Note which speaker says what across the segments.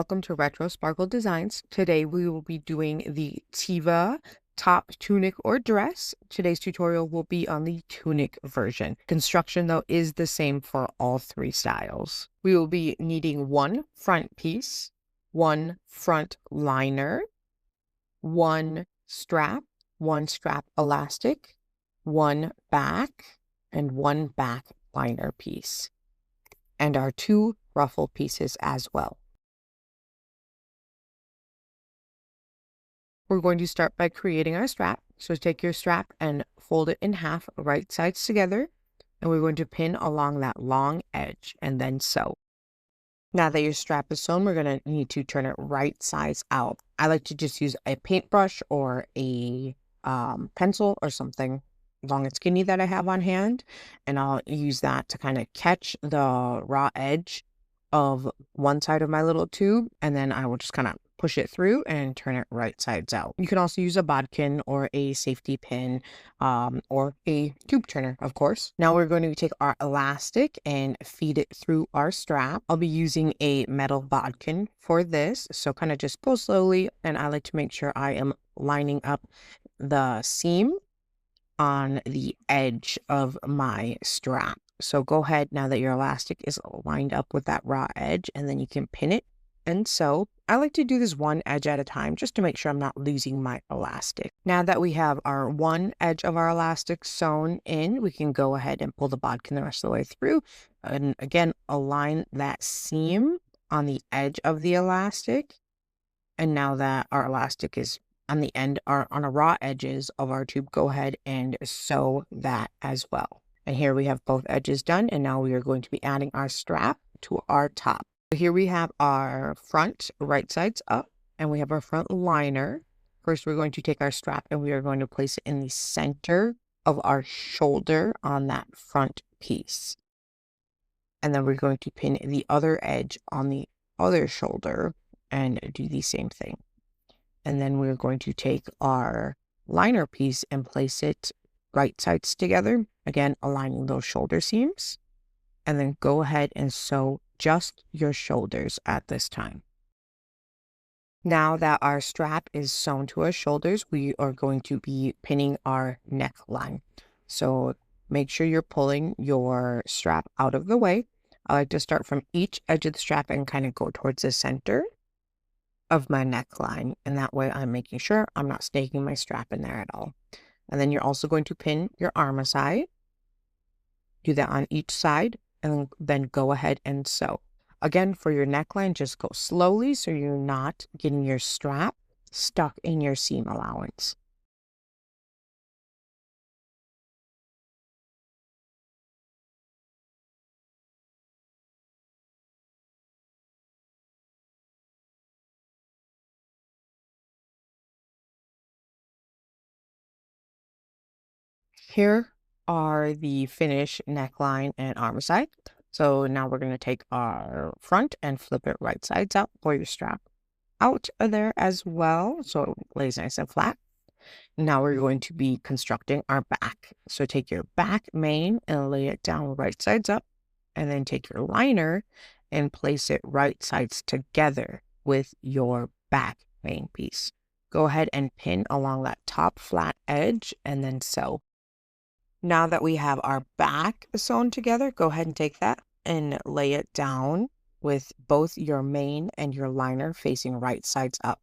Speaker 1: welcome to Retro Sparkle Designs. Today we will be doing the Tiva top tunic or dress. Today's tutorial will be on the tunic version. Construction though is the same for all three styles. We will be needing one front piece, one front liner, one strap elastic, one back, and one back liner piece, and our two ruffle pieces as well. We're going to start by creating our strap. So take your strap and fold it in half, right sides together, and we're going to pin along that long edge and then sew. Now that your strap is sewn, we're going to need to turn it right sides out. I like to just use a paintbrush or a pencil or something long and skinny that I have on hand, and I'll use that to kind of catch the raw edge of one side of my little tube, and then I will just kind of push it through and turn it right sides out. You can also use a bodkin or a safety pin or a tube turner, of course. Now we're going to take our elastic and feed it through our strap. I'll be using a metal bodkin for this, so kind of just pull slowly, and I like to make sure I am lining up the seam on the edge of my strap. So go ahead, now that your elastic is lined up with that raw edge, and then you can pin it and sew. I like to do this one edge at a time just to make sure I'm not losing my elastic. Now that we have our one edge of our elastic sewn in, we can go ahead and pull the bodkin the rest of the way through, and again align that seam on the edge of the elastic. And now that our elastic is on the end, or on the raw edges of our tube, go ahead and sew that as well. And here we have both edges done, and now we are going to be adding our strap to our top. So here we have our front right sides up, and we have our front liner. First, we're going to take our strap and we are going to place it in the center of our shoulder on that front piece. And then we're going to pin the other edge on the other shoulder and do the same thing. And then we're going to take our liner piece and place it right sides together, again aligning those shoulder seams, and then go ahead and sew just your shoulders at this time. Now that our strap is sewn to our shoulders, we are going to be pinning our neckline. So make sure you're pulling your strap out of the way. I like to start from each edge of the strap and kind of go towards the center of my neckline, and that way I'm making sure I'm not snaking my strap in there at all. And then you're also going to pin your arm aside. Do that on each side, and then go ahead and sew. Again, for your neckline, just go slowly so you're not getting your strap stuck in your seam allowance. Here are the finished neckline and arm side. So now we're going to take our front and flip it right sides out. Pull your strap out of there as well, so it lays nice and flat. Now we're going to be constructing our back. So take your back main and lay it down right sides up, and then take your liner and place it right sides together with your back main piece. Go ahead and pin along that top flat edge and then sew. Now that we have our back sewn together, go ahead and take that and lay it down with both your main and your liner facing right sides up.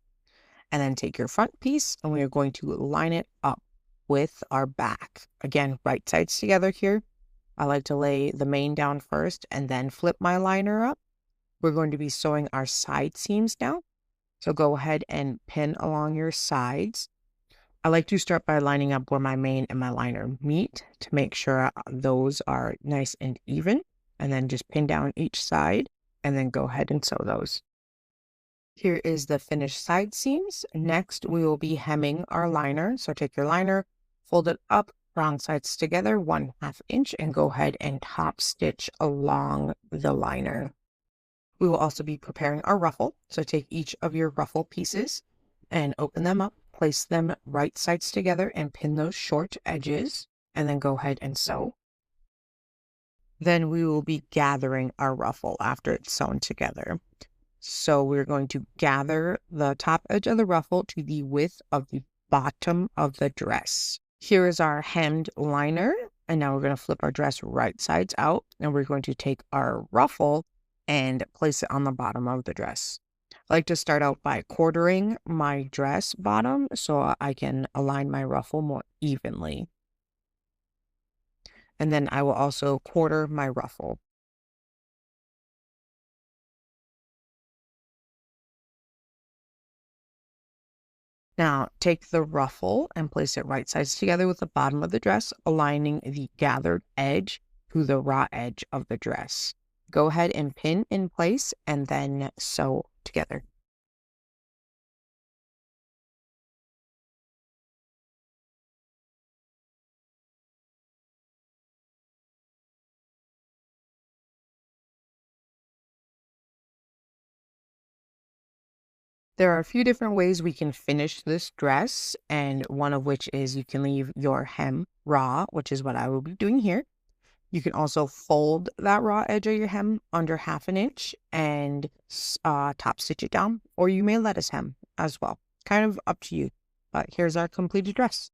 Speaker 1: And then take your front piece and we are going to line it up with our back. Again, right sides together here. I like to lay the main down first and then flip my liner up. We're going to be sewing our side seams now. So go ahead and pin along your sides. I like to start by lining up where my main and my liner meet to make sure those are nice and even, and then just pin down each side and then go ahead and sew those. Here is the finished side seams. Next, we will be hemming our liner. So take your liner, fold it up, wrong sides together, 1/2 inch, and go ahead and top stitch along the liner. We will also be preparing our ruffle. So take each of your ruffle pieces and open them up, place them right sides together and pin those short edges, and then go ahead and sew. Then we will be gathering our ruffle after it's sewn together. So we're going to gather the top edge of the ruffle to the width of the bottom of the dress. Here is our hemmed liner. And now we're going to flip our dress right sides out. And we're going to take our ruffle and place it on the bottom of the dress. I like to start out by quartering my dress bottom so I can align my ruffle more evenly. And then I will also quarter my ruffle. Now take the ruffle and place it right sides together with the bottom of the dress, aligning the gathered edge to the raw edge of the dress. Go ahead and pin in place and then sew together. There are a few different ways we can finish this dress, and one of which is you can leave your hem raw, which is what I will be doing here. You can also fold that raw edge of your hem under 1/2 inch and top stitch it down, or you may lettuce hem as well. Kind of up to you. But here's our completed dress.